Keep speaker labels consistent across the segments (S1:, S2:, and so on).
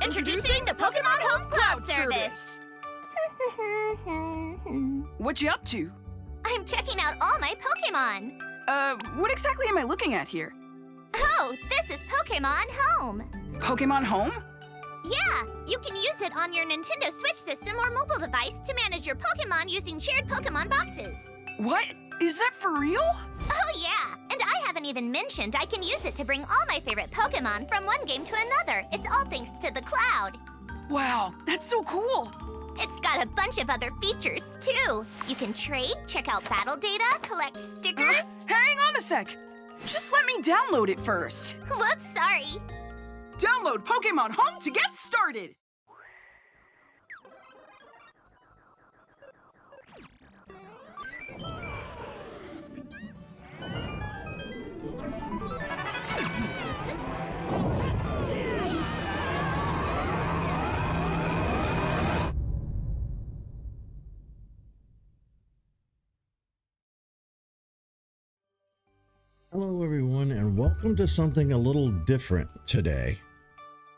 S1: Introducing the Pokémon Home Cloud Service.
S2: What you up to?
S1: I'm checking out all my Pokémon.
S2: What exactly am I looking at here?
S1: Oh, this is Pokémon Home.
S2: Pokémon Home?
S1: Yeah, you can use it on your Nintendo Switch system or mobile device to manage your Pokémon using shared Pokémon boxes.
S2: What? Is that for real?
S1: Oh yeah, and I haven't even mentioned I can use it to bring all my favorite Pokémon from one game to another. It's all thanks to the cloud.
S2: Wow, that's so cool.
S1: It's got a bunch of other features, too. You can trade, check out battle data, collect stickers.
S2: Hang on a sec. Just let me download it first.
S1: Whoops, sorry.
S2: Download Pokémon Home to get started.
S3: Hello everyone, and welcome to something a little different today.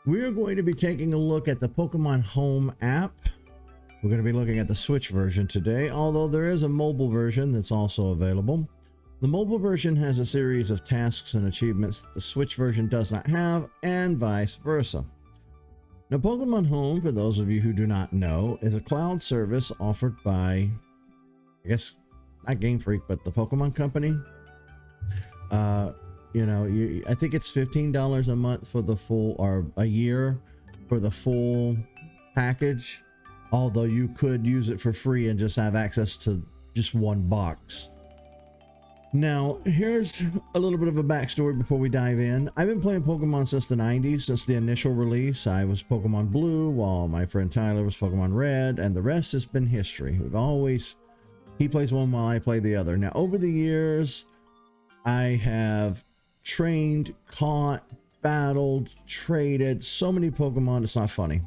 S3: We're going to be taking a look at the Pokemon Home app. We're going to be looking at the Switch version today, although there is a mobile version that's also available. The mobile version has a series of tasks and achievements the Switch version does not have, and vice versa. Now, Pokemon Home, for those of you who do not know, is a cloud service offered by, I guess, not Game Freak, but the Pokemon Company. I think it's $15 a month for the full, or a year for the full package, although you could use it for free and just have access to just one box. Now, here's a little bit of a backstory before we dive in. I've been playing Pokemon since the 90s, since the initial release. I was Pokemon Blue, while my friend Tyler was Pokemon Red, and the rest has been history. He plays one while I play the other. Now, over the years, I have trained, caught, battled, traded so many Pokemon, it's not funny.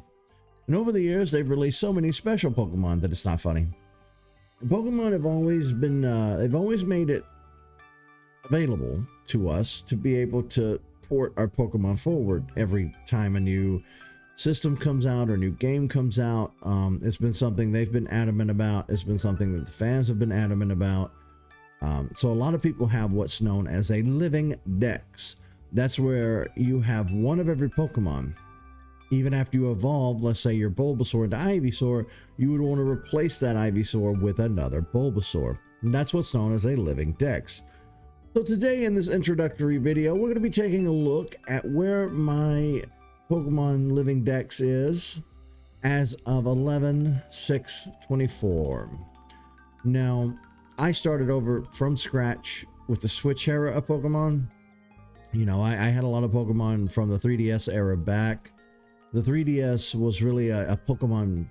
S3: And over the years, they've released so many special Pokemon that it's not funny. Pokemon have always been, they've always made it available to us to be able to port our Pokemon forward every time a new system comes out or a new game comes out. It's been something they've been adamant about. It's been something that the fans have been adamant about. So a lot of people have what's known as a living dex. That's where you have one of every Pokemon. Even after you evolve, let's say your Bulbasaur into Ivysaur, you would want to replace that Ivysaur with another Bulbasaur. And that's what's known as a living dex. So today in this introductory video, we're going to be taking a look at where my Pokemon living dex is as of 11/6/24. Now, I started over from scratch with the Switch era of Pokemon. You know, I had a lot of Pokemon from the 3DS era back. The 3DS was really a Pokemon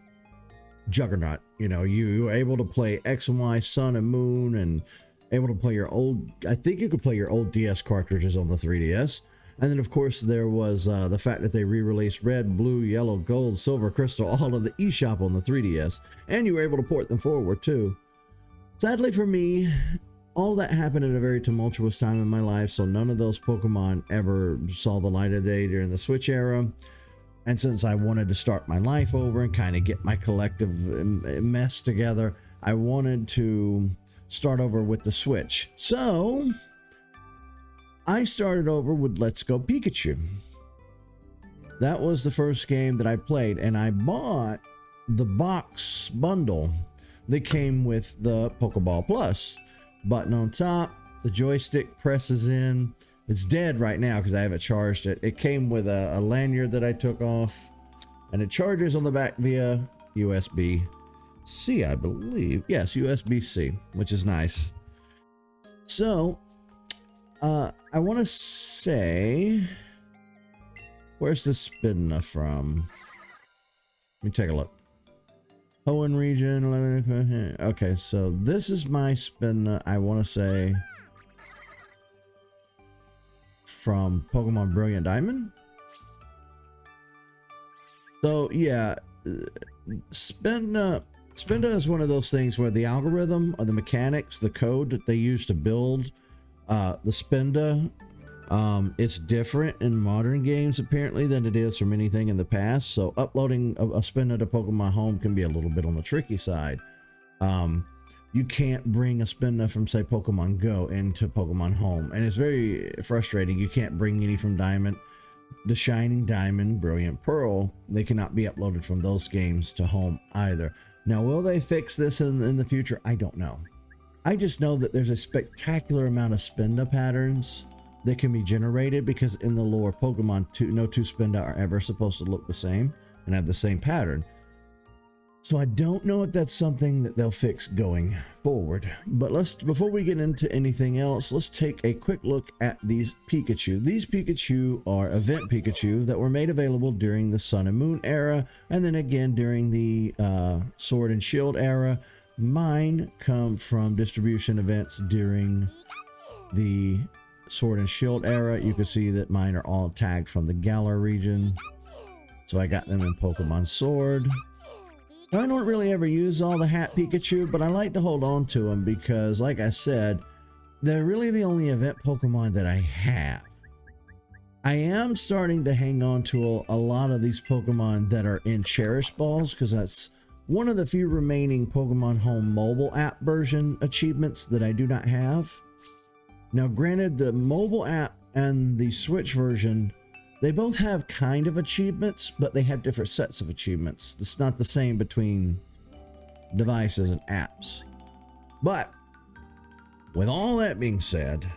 S3: juggernaut. You know, you were able to play X and Y, Sun and Moon, and able to play your old, I think you could play your old DS cartridges on the 3DS. And then, of course, there was the fact that they re-released Red, Blue, Yellow, Gold, Silver, Crystal, all in the eShop on the 3DS. And you were able to port them forward, too. Sadly for me, all that happened at a very tumultuous time in my life, so none of those Pokemon ever saw the light of day during the Switch era. And since I wanted to start my life over and kind of get my collective mess together, I wanted to start over with the Switch. So I started over with Let's Go Pikachu. That was the first game that I played, and I bought the box bundle that came with the Pokeball Plus. Button on top, the joystick presses in. It's dead right now because I haven't charged it. It came with a lanyard that I took off, and it charges on the back via USB-C, I believe. Yes, USB-C, which is nice. So, I want to say, where's the Spinna from? Let me take a look. Hoenn region, 11%. Okay, so this is my Spinna, I want to say, from Pokemon Brilliant Diamond. So yeah, Spinna is one of those things where the algorithm or the mechanics, the code that they use to build the Spinda It's different in modern games apparently than it is from anything in the past. So uploading a spinda to Pokemon Home can be a little bit on the tricky side. You can't bring a spinda from, say, Pokemon Go into Pokemon Home, and it's very frustrating. You can't bring any from Diamond, the Shining Diamond, Brilliant Pearl. They cannot be uploaded from those games to Home either. Now, will they fix this in the future? I don't know. I just know that there's a spectacular amount of spinda patterns that can be generated, because in the lore, Pokemon no two spinda are ever supposed to look the same and have the same pattern. So I don't know if that's something that they'll fix going forward. But before we get into anything else, let's take a quick look at these Pikachu. These Pikachu are event Pikachu that were made available during the Sun and Moon era, and then again during the Sword and Shield era. Mine come from distribution events during the Sword and Shield era. You can see that mine are all tagged from the Galar region. So I got them in Pokemon Sword. I don't really ever use all the Hat Pikachu, but I like to hold on to them because, like I said, they're really the only event Pokemon that I have. I am starting to hang on to a lot of these Pokemon that are in Cherish Balls, because that's one of the few remaining Pokemon Home mobile app version achievements that I do not have. Now, granted, the mobile app and the Switch version, they both have kind of achievements, but they have different sets of achievements. It's not the same between devices and apps. But with all that being said,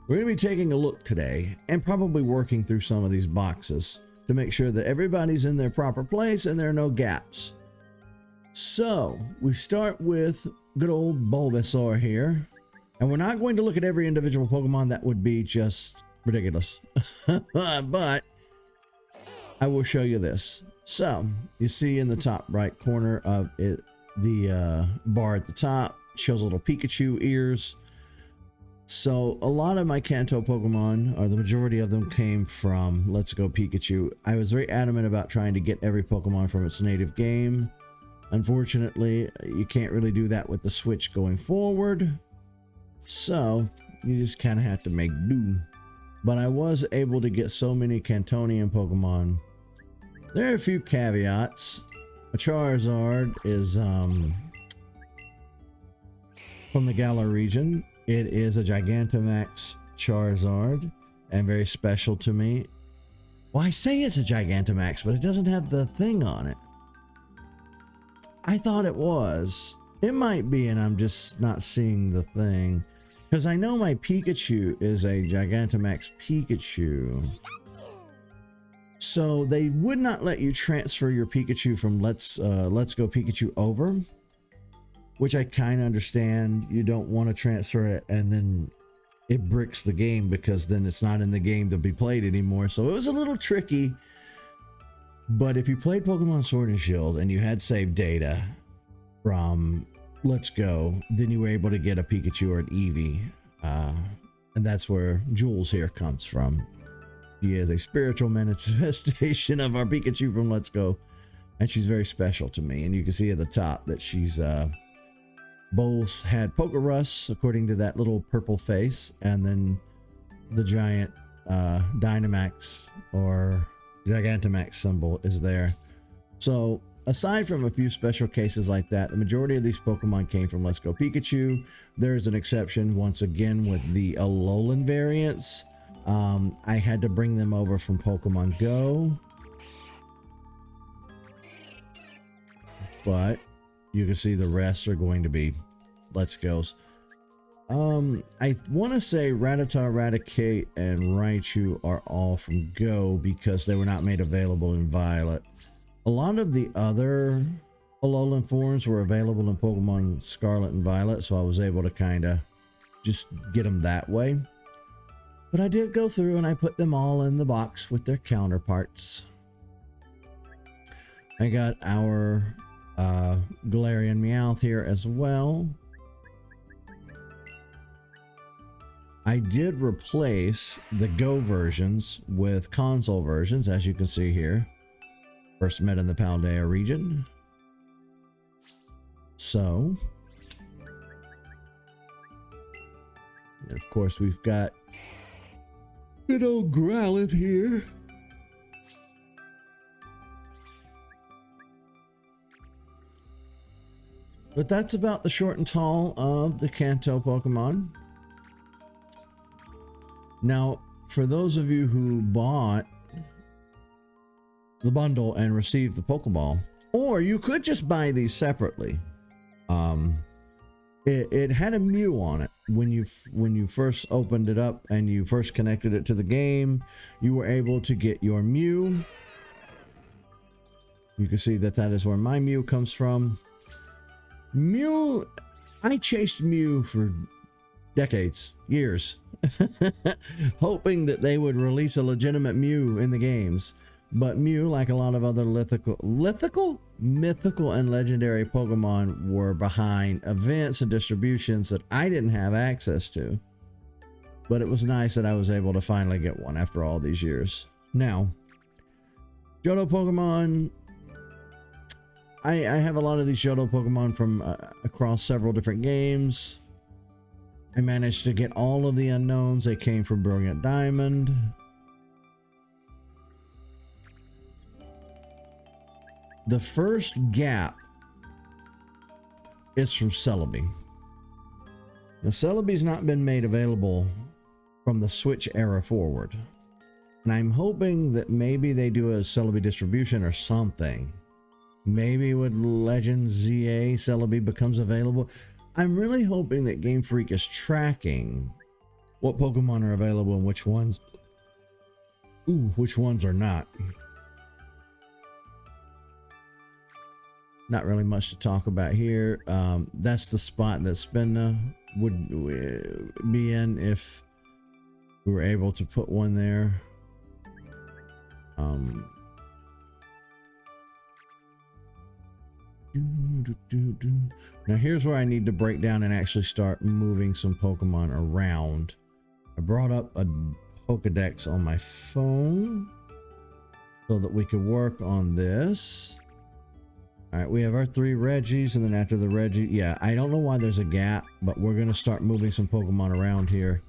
S3: we're going to be taking a look today and probably working through some of these boxes to make sure that everybody's in their proper place and there are no gaps. So we start with good old Bulbasaur here. And we're not going to look at every individual Pokemon. That would be just ridiculous. But I will show you this. So you see in the top right corner of it, the bar at the top shows a little Pikachu ears. So a lot of my Kanto Pokemon, or the majority of them, came from Let's Go Pikachu. I was very adamant about trying to get every Pokemon from its native game. Unfortunately, you can't really do that with the Switch going forward. So you just kind of have to make do. But I was able to get so many Cantonian Pokemon. There are a few caveats. A Charizard is from the Galar region. It is a Gigantamax Charizard and very special to me. Well, I say it's a Gigantamax, but it doesn't have the thing on it. I thought it was. It might be, and I'm just not seeing the thing. Because I know my Pikachu is a Gigantamax Pikachu. So they would not let you transfer your Pikachu from Let's Go Pikachu over. Which I kind of understand. You don't want to transfer it and then it bricks the game, because then it's not in the game to be played anymore. So it was a little tricky. But if you played Pokemon Sword and Shield and you had saved data from Let's Go, then you were able to get a Pikachu or an Eevee. And that's where Jules here comes from. She is a spiritual manifestation of our Pikachu from Let's Go. And she's very special to me. And you can see at the top that she's both had Pokerus, according to that little purple face, and then the giant Dynamax or Gigantamax symbol is there. So aside from a few special cases like that, the majority of these Pokemon came from Let's Go Pikachu. There is an exception once again with the Alolan variants. I had to bring them over from Pokemon Go. But you can see the rest are going to be Let's Go's. I want to say Rattata, Raticate, and Raichu are all from Go because they were not made available in Violet. A lot of the other Alolan forms were available in Pokemon Scarlet and Violet, so I was able to kind of just get them that way. But I did go through and I put them all in the box with their counterparts. I got our Galarian Meowth here as well. I did replace the Go versions with console versions, as you can see here. First met in the Paldea region. So, and of course we've got Good old Growlithe here. But that's about the short and tall of the Kanto Pokemon. Now, for those of you who bought the bundle and received the Pokeball, or you could just buy these separately. It had a Mew on it when you first opened it up and you first connected it to the game. You were able to get your Mew. You can see that is where my Mew comes from. Mew, I chased Mew for decades, years, hoping that they would release a legitimate Mew in the games. But Mew, like a lot of other mythical and legendary Pokemon, were behind events and distributions that I didn't have access to. But it was nice that I was able to finally get one after all these years. Now, Johto Pokemon, I have a lot of these Johto Pokemon from across several different games. I managed to get all of the unknowns. They came from Brilliant Diamond. The first gap is from Celebi. Now, Celebi's not been made available from the Switch era forward. And I'm hoping that maybe they do a Celebi distribution or something. Maybe with Legend ZA, Celebi becomes available. I'm really hoping that Game Freak is tracking what Pokemon are available and which ones are not. Not really much to talk about here. That's the spot that Spinda would be in if we were able to put one there. Now here's where I need to break down and actually start moving some Pokemon around. I brought up a Pokedex on my phone so that we could work on this. All right, we have our 3 Reggies, and then after the Reggie, yeah, I don't know why there's a gap, but we're going to start moving some Pokemon around here.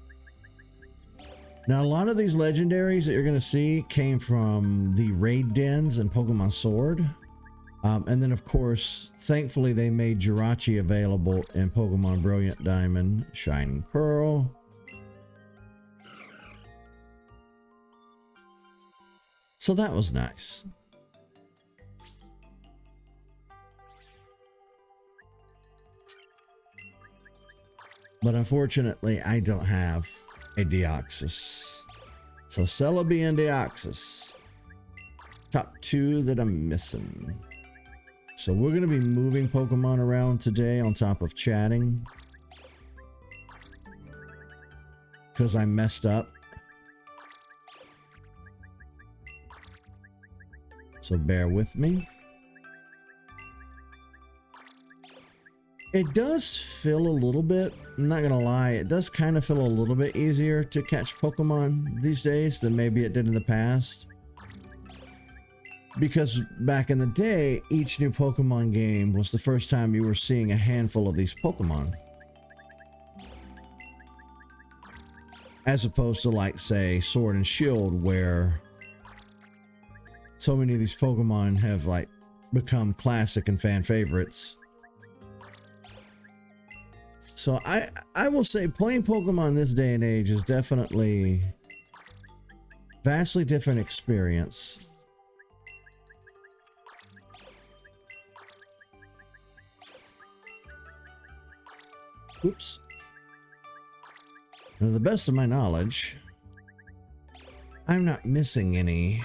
S3: Now, a lot of these legendaries that you're going to see came from the raid dens and Pokemon Sword. And then, of course, thankfully, they made Jirachi available in Pokemon Brilliant Diamond, Shining Pearl. So that was nice. But unfortunately, I don't have a Deoxys. So Celebi and Deoxys. Top 2 that I'm missing. So we're going to be moving Pokemon around today on top of chatting. Because I messed up. So bear with me. It does feel a little bit, I'm not gonna lie, it does kind of feel a little bit easier to catch Pokemon these days than maybe it did in the past. Because back in the day, each new Pokemon game was the first time you were seeing a handful of these Pokemon. As opposed to, like, say, Sword and Shield, where so many of these Pokemon have, like, become classic and fan favorites. So I will say playing Pokemon this day and age is definitely vastly different experience. Oops. Now, to the best of my knowledge, I'm not missing any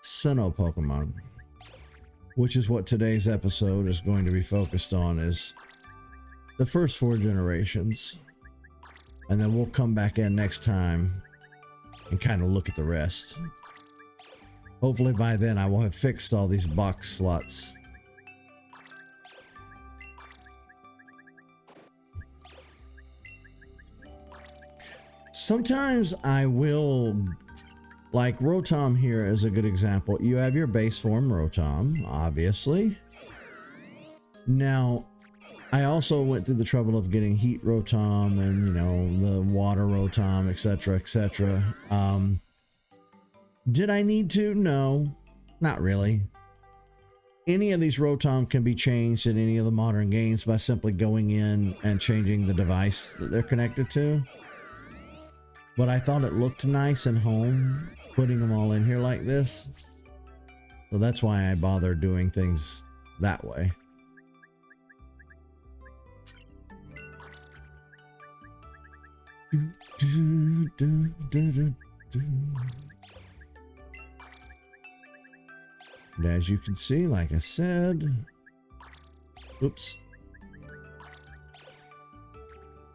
S3: Sinnoh Pokemon, which is what today's episode is going to be focused on, is the first 4 generations, and then we'll come back in next time and kind of look at the rest. Hopefully by then I will have fixed all these box slots. Sometimes I will, like Rotom here is a good example. You have your base form Rotom, obviously. Now, I also went through the trouble of getting heat rotom and, you know, the water rotom, etc., etc. Did I need to? No, not really. Any of these rotom can be changed in any of the modern games by simply going in and changing the device that they're connected to. But I thought it looked nice and home, putting them all in here like this. So that's why I bother doing things that way. And as you can see, like I said, oops.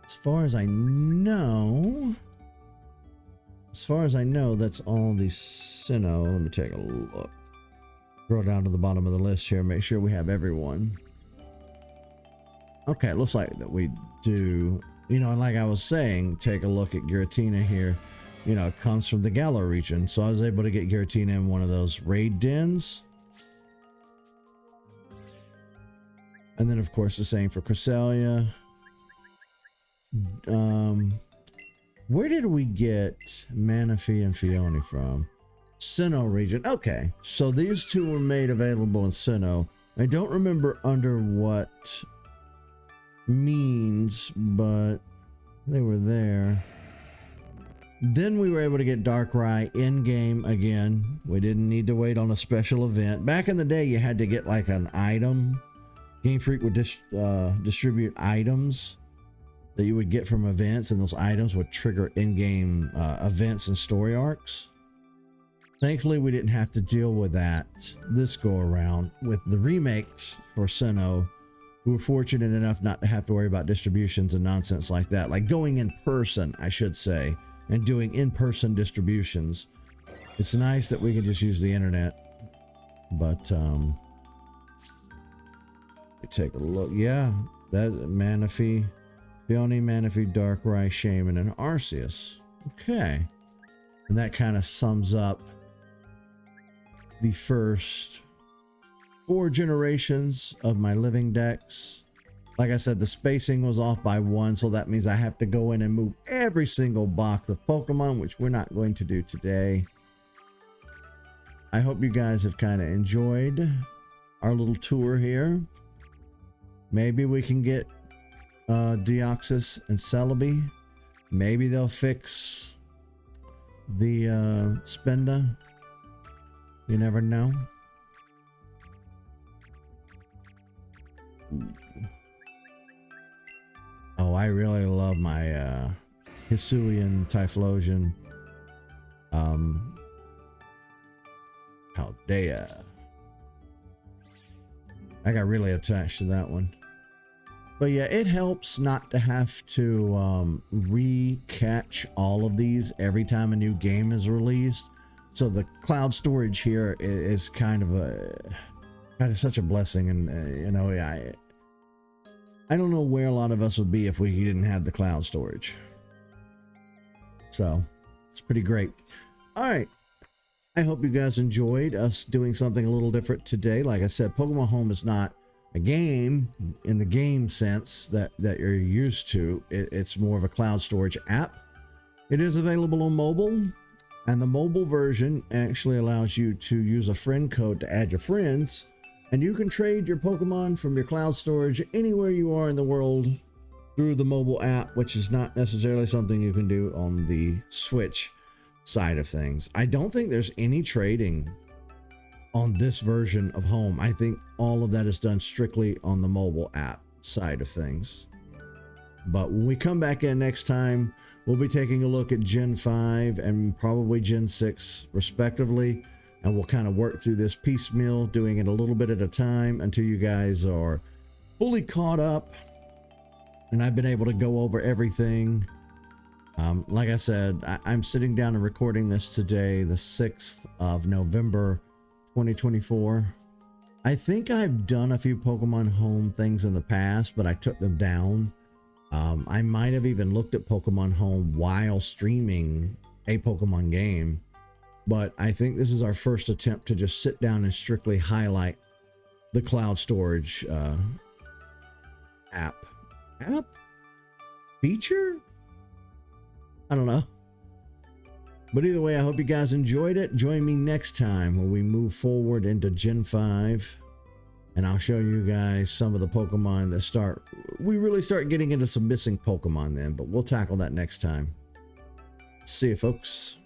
S3: As far as I know, that's all the Sinnoh. Let me take a look. Scroll down to the bottom of the list here, make sure we have everyone. Okay, it looks like that we do. You know, and like I was saying, take a look at Giratina here. You know, it comes from the Galar region, so I was able to get Giratina in one of those raid dens. And then, of course, the same for Cresselia. Where did we get Manaphy and Phione from? Sinnoh region. Okay, so these two were made available in Sinnoh. I don't remember under what means, but they were there. Then we were able to get Darkrai in-game again. We didn't need to wait on a special event. Back in the day, you had to get like an item. Game Freak would distribute items that you would get from events, and those items would trigger in-game events and story arcs. Thankfully, we didn't have to deal with that this go around with the remakes for Sinnoh. We were fortunate enough not to have to worry about distributions and nonsense like that, like going in person, I should say, and doing in-person distributions. It's nice that we can just use the internet, but take a look. Yeah, that Manaphy, Phione, Manaphy, Darkrai, Shaman, and Arceus. Okay, and that kind of sums up the first 4 generations of my living decks. Like I said, the spacing was off by 1, so that means I have to go in and move every single box of Pokemon, which we're not going to do today. I hope you guys have kind of enjoyed our little tour here. Maybe we can get Deoxys and Celebi. Maybe they'll fix the Spinda. You never know. Oh, I really love my Hisuian Typhlosion. Paldea. I got really attached to that one. But yeah, it helps not to have to re-catch all of these every time a new game is released. So the cloud storage here is kind of such a blessing, and you know, I don't know where a lot of us would be if we didn't have the cloud storage. So it's pretty great. All right. I hope you guys enjoyed us doing something a little different today. Like I said, Pokemon Home is not a game in the game sense that you're used to. It's more of a cloud storage app. It is available on mobile, and the mobile version actually allows you to use a friend code to add your friends, and you can trade your Pokemon from your cloud storage anywhere you are in the world through the mobile app, which is not necessarily something you can do on the Switch side of things. I don't think there's any trading on this version of Home. I think all of that is done strictly on the mobile app side of things. But when we come back in next time, we'll be taking a look at Gen 5 and probably Gen 6 respectively, and we'll kind of work through this piecemeal, doing it a little bit at a time until you guys are fully caught up and I've been able to go over everything. Like I said, I'm sitting down and recording this today, the 6th of November 2024. I think I've done a few Pokemon Home things in the past, but I took them down. I might have even looked at Pokemon Home while streaming a Pokemon game, but I think this is our first attempt to just sit down and strictly highlight the cloud storage app feature. I don't know. But either way, I hope you guys enjoyed it. Join me next time when we move forward into Gen 5. And I'll show you guys some of the Pokemon that we really start getting into some missing Pokemon then. But we'll tackle that next time. See you, folks.